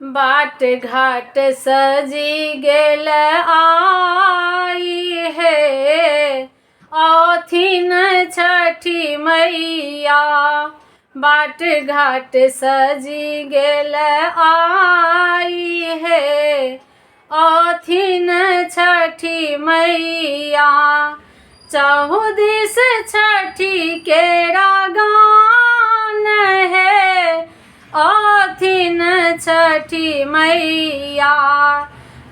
बाट घाट सजी गेल आई हे, औथिन छठी मैया। बाट घाट सजी गेल आई हे, औथिन छठी मैया। चहु दिस छठी केरा गान है, औथिन छठी मैया।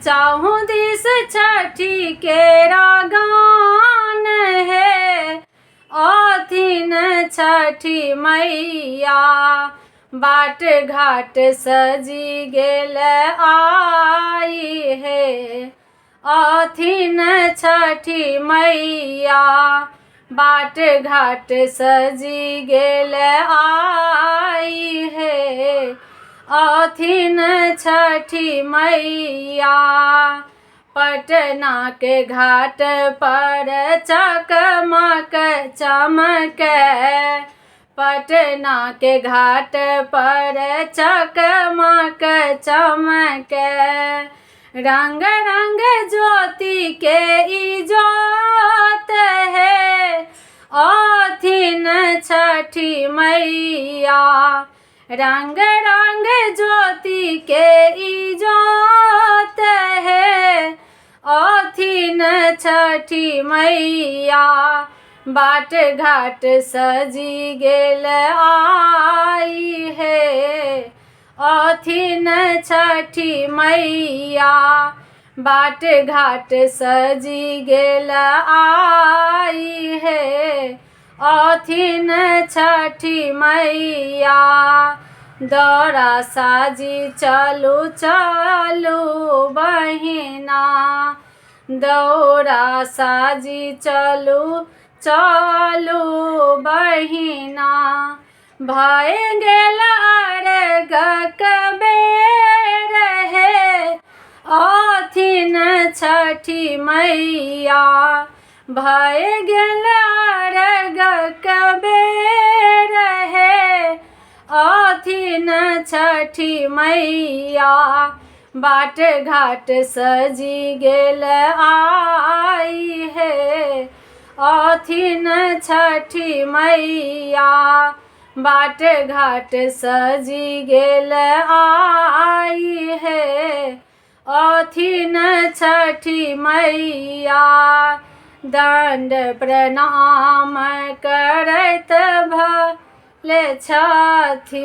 चहु दिस छठी केरा गान है, औथिन छठी मैया। बाट घाट सजी गेल आई है, औथिन छठी मैया। बाट घाट सजी गेल आई है, औथिन छठी मैया। पटना के घाट पर चकमक चमक, पटना के घाट पर चकमक चमक। रंग रंग ज्योति के इजोत है, औथिन छठी मैया। रंग रंग ज्योति के इजोत है, औथिन छठी मैया। बाट घाट सजी गेल आई है, औथिन छठी मैया। बाट घाट सजी गेल आई है, औथिन छठी मैया। दौरा साजी चलू चलू बहिना, दौरा साजी चलू चलू बहिना। भय गेल अर्घक बेर है, औथिन छठी मैया। भय गेल अर्घक बेर है, औथिन छठी मैया। बाट घाट सजी गेल आई है, औथिन छठी मैया। बाट घाट सजी गेल आई है, औथिन छठी मैया। दंड प्रणाम करैत भले छथि।